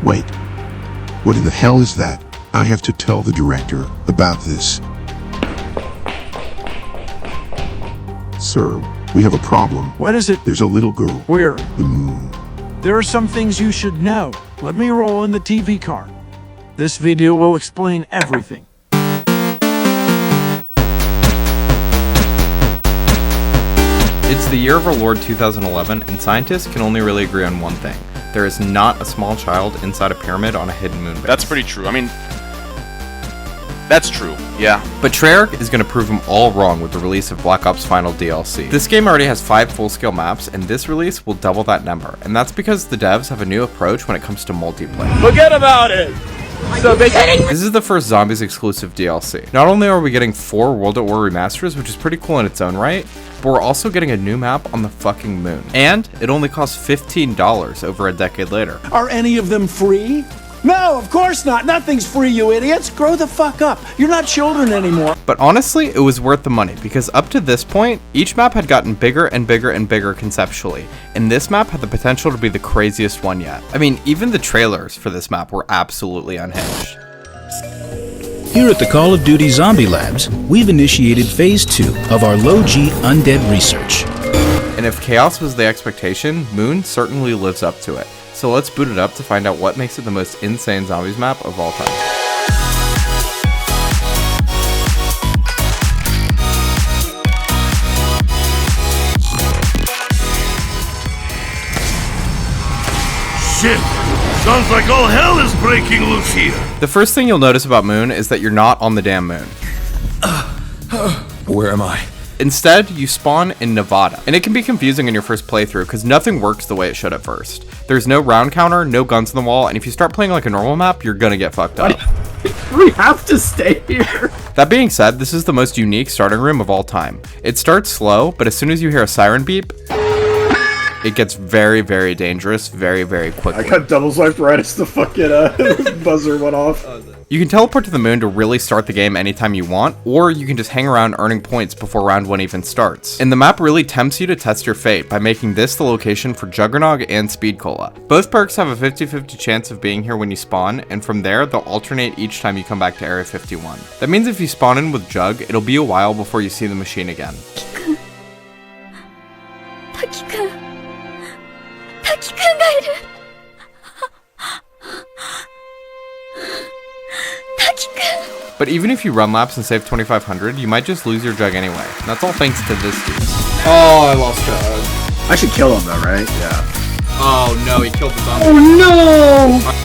Wait. What in the hell is that? I have to tell the director about this. Sir, we have a problem. What is it? There's a little girl. Where? The moon. There are some things you should know. Let me roll in the TV car. This video will explain everything. It's the year of our Lord 2011, and scientists can only really agree on one thing. There is not a small child inside a pyramid on a hidden moon base. That's pretty true. I mean, that's true, yeah. But Treyarch is going to prove them all wrong with the release of Black Ops Final DLC. This game already has 5 full-scale maps, and this release will double that number. And that's because the devs have a new approach when it comes to multiplayer. Forget about it! This is the first Zombies exclusive DLC. Not only are we getting 4 World at War remasters, which is pretty cool in its own right, but we're also getting a new map on the fucking moon. And it only costs $15 over a decade later. Are any of them free? No, of course not. Nothing's free, you idiots. Grow the fuck up. You're not children anymore. But honestly, it was worth the money, because up to this point, each map had gotten bigger and bigger and bigger conceptually, and this map had the potential to be the craziest one yet. I mean, even the trailers for this map were absolutely unhinged. Here at the Call of Duty Zombie Labs, we've initiated Phase 2 of our low-G undead research. And if chaos was the expectation, Moon certainly lives up to it. So let's boot it up to find out what makes it the most insane zombies map of all time. Shit! Sounds like all hell is breaking loose here! The first thing you'll notice about Moon is that you're not on the damn moon. Where am I? Instead, you spawn in Nevada, and it can be confusing in your first playthrough because nothing works the way it should at first. There's no round counter, no guns on the wall, and if you start playing like a normal map, you're gonna get fucked up. We have to stay here. That being said, this is the most unique starting room of all time. It starts slow, but as soon as you hear a siren beep, it gets very, very dangerous very, very quickly. I got double swiped right as the fucking buzzer went off. You can teleport to the moon to really start the game anytime you want, or you can just hang around earning points before round 1 even starts. And the map really tempts you to test your fate by making this the location for Juggernog and Speed Cola. Both perks have a 50-50 chance of being here when you spawn, and from there, they'll alternate each time you come back to Area 51. That means if you spawn in with Jug, it'll be a while before you see the machine again. But even if you run laps and save 2500, you might just lose your Jug anyway. That's all thanks to this dude. Oh, I lost Jug. I should kill him though, right? Yeah. Oh no, he killed the zombie. Oh no!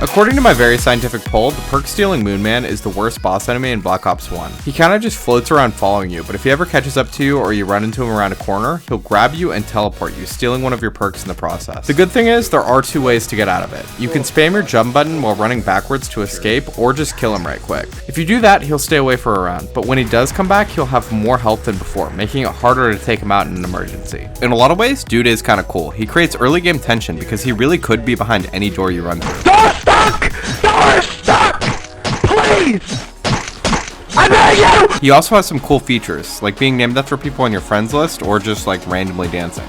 According to my very scientific poll, the perk stealing Moon Man is the worst boss enemy in Black Ops 1. He kinda just floats around following you, but if he ever catches up to you or you run into him around a corner, he'll grab you and teleport you, stealing one of your perks in the process. The good thing is, there are 2 ways to get out of it. You can spam your jump button while running backwards to escape, or just kill him right quick. If you do that, he'll stay away for a round, but when he does come back, he'll have more health than before, making it harder to take him out in an emergency. In a lot of ways, dude is kinda cool. He creates early game tension because he really could be behind any door you run through. Door stuck! Door stuck! Please! I beg you! He also has some cool features, like being named after people on your friends list, or just like randomly dancing.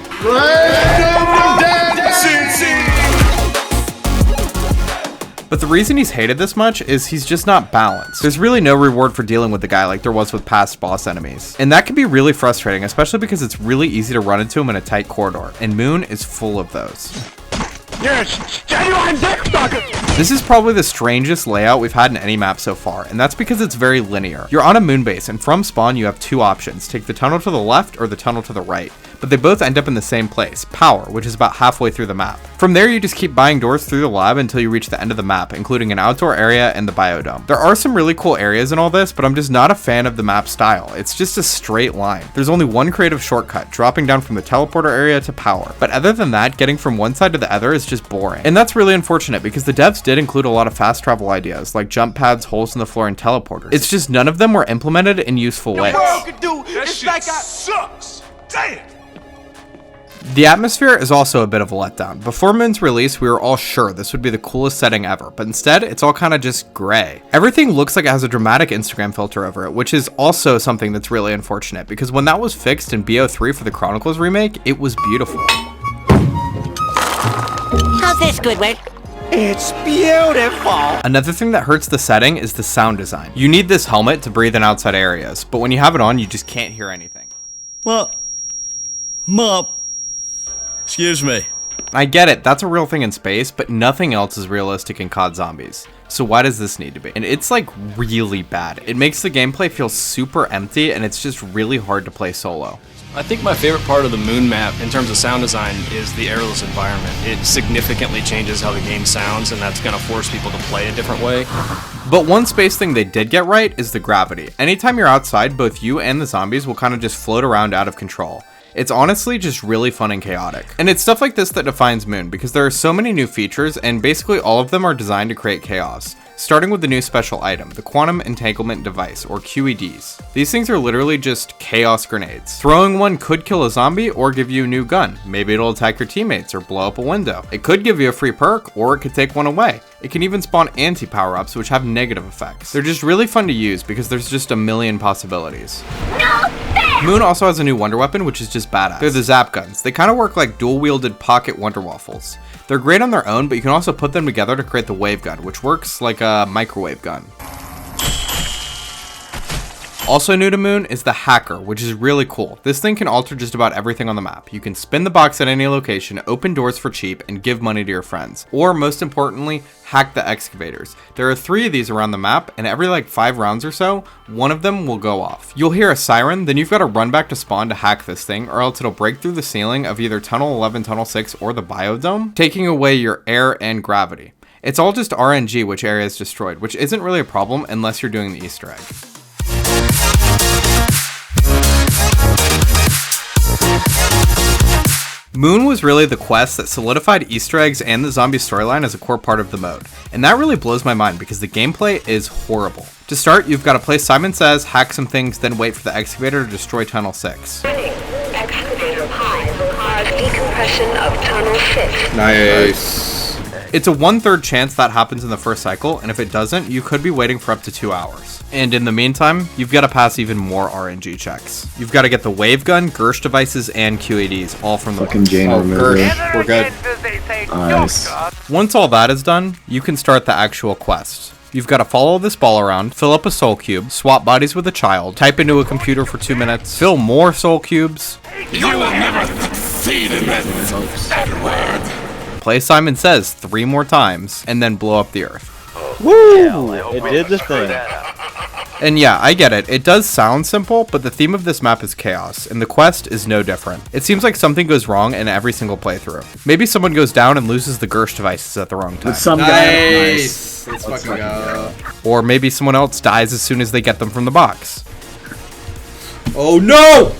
But the reason he's hated this much is he's just not balanced. There's really no reward for dealing with the guy like there was with past boss enemies. And that can be really frustrating, especially because it's really easy to run into him in a tight corridor, and Moon is full of those. Yes, genuine dick sucker! This is probably the strangest layout we've had in any map so far, and that's because it's very linear. You're on a moon base, and from spawn you have 2 options, take the tunnel to the left or the tunnel to the right. But they both end up in the same place, Power, which is about halfway through the map. From there you just keep buying doors through the lab until you reach the end of the map, including an outdoor area and the biodome. There are some really cool areas in all this, but I'm just not a fan of the map style. It's just a straight line. There's only one creative shortcut, dropping down from the teleporter area to Power. But other than that, getting from one side to the other is just boring. And that's really unfortunate because the devs did include a lot of fast travel ideas, like jump pads, holes in the floor, and teleporters. It's just none of them were implemented in useful ways. That shit sucks! Damn! The atmosphere is also a bit of a letdown. Before Moon's release, we were all sure this would be the coolest setting ever, but instead, it's all kind of just gray. Everything looks like it has a dramatic Instagram filter over it, which is also something that's really unfortunate, because when that was fixed in BO3 for the Chronicles remake, it was beautiful. How's this, Squidward? It's beautiful! Another thing that hurts the setting is the sound design. You need this helmet to breathe in outside areas, but when you have it on, you just can't hear anything. What? Mom. Excuse me. I get it, that's a real thing in space, but nothing else is realistic in COD Zombies. So why does this need to be? And it's like really bad. It makes the gameplay feel super empty, and it's just really hard to play solo. I think my favorite part of the moon map in terms of sound design is the airless environment. It significantly changes how the game sounds, and that's going to force people to play a different way. But one space thing they did get right is the gravity. Anytime you're outside, both you and the zombies will kind of just float around out of control. It's honestly just really fun and chaotic. And it's stuff like this that defines Moon, because there are so many new features, and basically all of them are designed to create chaos. Starting with the new special item, the Quantum Entanglement Device, or QEDs. These things are literally just chaos grenades. Throwing one could kill a zombie or give you a new gun. Maybe it'll attack your teammates or blow up a window. It could give you a free perk, or it could take one away. It can even spawn anti-power-ups, which have negative effects. They're just really fun to use because there's just a million possibilities. Moon also has a new wonder weapon, which is just badass. They're the zap guns. They kind of work like dual-wielded pocket wonder waffles. They're great on their own, but you can also put them together to create the wave gun, which works like a microwave gun. Also new to Moon is the Hacker, which is really cool. This thing can alter just about everything on the map. You can spin the box at any location, open doors for cheap, and give money to your friends. Or most importantly, hack the excavators. There are 3 of these around the map, and every like 5 rounds or so, one of them will go off. You'll hear a siren, then you've got to run back to spawn to hack this thing, or else it'll break through the ceiling of either Tunnel 11, Tunnel 6, or the Biodome, taking away your air and gravity. It's all just RNG which area is destroyed, which isn't really a problem unless you're doing the Easter egg. Moon was really the quest that solidified Easter eggs and the zombie storyline as a core part of the mode, and that really blows my mind because the gameplay is horrible. To start, you've got to play Simon Says, hack some things, then wait for the excavator to destroy Tunnel 6. Excavator high will cause decompression of Tunnel 6. Nice. It's a 1/3 chance that happens in the first cycle, and if it doesn't, you could be waiting for up to 2 hours. And in the meantime, you've got to pass even more RNG checks. You've got to get the wave gun, Gersh devices, and QADs, all from the fucking Jane remover. Gersh, we're good. Nice. Once all that is done, you can start the actual quest. You've got to follow this ball around, fill up a soul cube, swap bodies with a child, type into a computer for 2 minutes, fill more soul cubes. You will never succeed in this. Edward. Play Simon Says 3 more times, and then blow up the earth. Woo! It did the thing. And yeah, I get it. It does sound simple, but the theme of this map is chaos, and the quest is no different. It seems like something goes wrong in every single playthrough. Maybe someone goes down and loses the Gersh devices at the wrong time. Nice! Let's fucking go. Or maybe someone else dies as soon as they get them from the box. Oh no!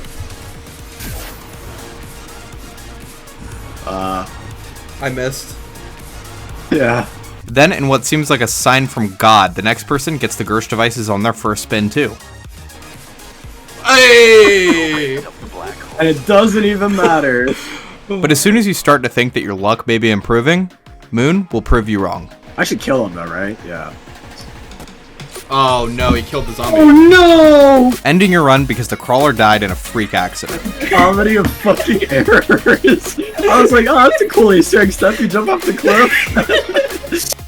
I missed. Yeah. Then, in what seems like a sign from God, the next person gets the Gersh devices on their first spin too. Hey! And it doesn't even matter. But as soon as you start to think that your luck may be improving, Moon will prove you wrong. I should kill him though, right? Yeah. Oh no, he killed the zombie. Oh no! Ending your run because the crawler died in a freak accident. Comedy of fucking errors. I was like, oh, that's a cool Easter egg stuff. You jump off the cliff.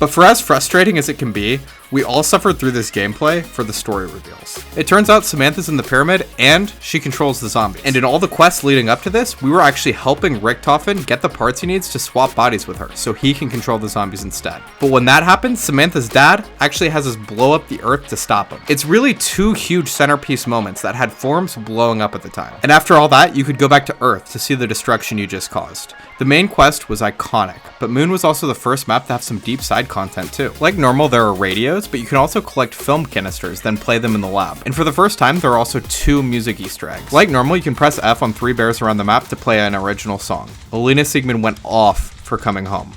But for as frustrating as it can be, we all suffered through this gameplay for the story reveals. It turns out Samantha's in the pyramid, and she controls the zombies. And in all the quests leading up to this, we were actually helping Richtofen get the parts he needs to swap bodies with her, so he can control the zombies instead. But when that happens, Samantha's dad actually has us blow up the earth to stop him. It's really 2 huge centerpiece moments that had forms blowing up at the time. And after all that, you could go back to Earth to see the destruction you just caused. The main quest was iconic, but Moon was also the first map to have some deep side content too. Like normal, there are radios, but you can also collect film canisters, then play them in the lab. And for the first time, there are also 2 music Easter eggs. Like normal, you can press F on 3 bears around the map to play an original song. Elena Siegman went off for Coming Home.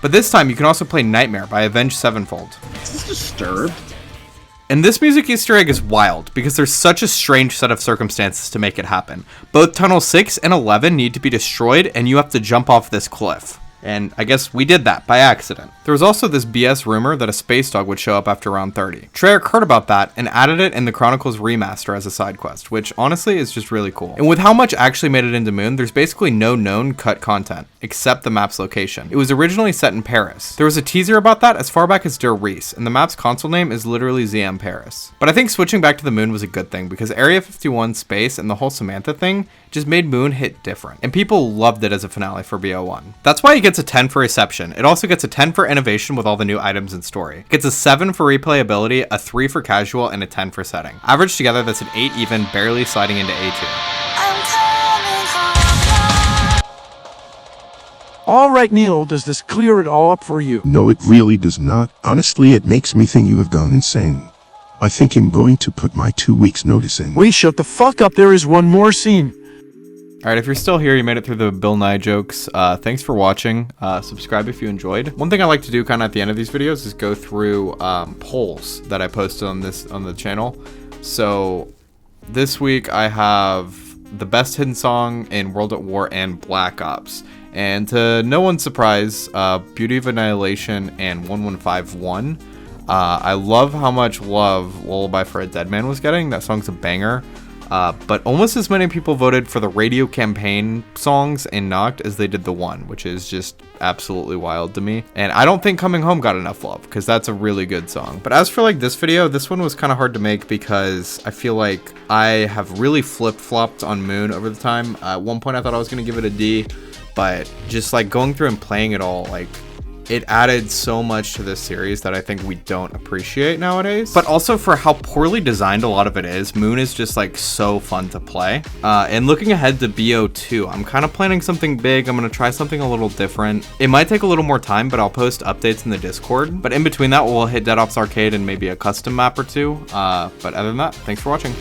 But this time, you can also play Nightmare by Avenged Sevenfold. Is this Disturbed? And this music Easter egg is wild, because there's such a strange set of circumstances to make it happen. Both Tunnel 6 and 11 need to be destroyed, and you have to jump off this cliff. And I guess we did that by accident. There was also this BS rumor that a space dog would show up after round 30. Treyarch heard about that and added it in the Chronicles remaster as a side quest, which honestly is just really cool. And with how much actually made it into Moon, there's basically no known cut content, except the map's location. It was originally set in Paris. There was a teaser about that as far back as Der Reese, and the map's console name is literally ZM Paris. But I think switching back to the Moon was a good thing, because Area 51 space and the whole Samantha thing just made Moon hit different, and people loved it as a finale for BO1. That's why it gets a 10 for reception. It also gets a 10 for innovation with all the new items and story. It gets a 7 for replayability, a 3 for casual, and a 10 for setting. Averaged together, that's an 8 even, barely sliding into A tier. All right, Neil, does this clear it all up for you? No, it really does not. Honestly, it makes me think you have gone insane. I think I'm going to put my 2 weeks notice in. Wait, shut the fuck up. There is one more scene. Alright, if you're still here, you made it through the Bill Nye jokes. Thanks for watching. Subscribe if you enjoyed. One thing I like to do kind of at the end of these videos is go through polls that I posted on the channel. So this week I have the best hidden song in World at War and Black Ops. And to no one's surprise, Beauty of Annihilation and 1151. I love how much love Lullaby for a Dead Man was getting. That song's a banger. But almost as many people voted for the radio campaign songs in Noct as they did the one, which is just absolutely wild to me. And I don't think Coming Home got enough love, because that's a really good song. But as for like this video, this one was kind of hard to make because I feel like I have really flip-flopped on Moon over the time. At one point I thought I was going to give it a D, but just like going through and playing it all, like it added so much to this series that I think we don't appreciate nowadays. But also for how poorly designed a lot of it is, Moon is just like so fun to play. And looking ahead to BO2, I'm kind of planning something big. I'm gonna try something a little different. It might take a little more time, but I'll post updates in the Discord. But in between that, we'll hit Dead Ops Arcade and maybe a custom map or two. But other than that, thanks for watching.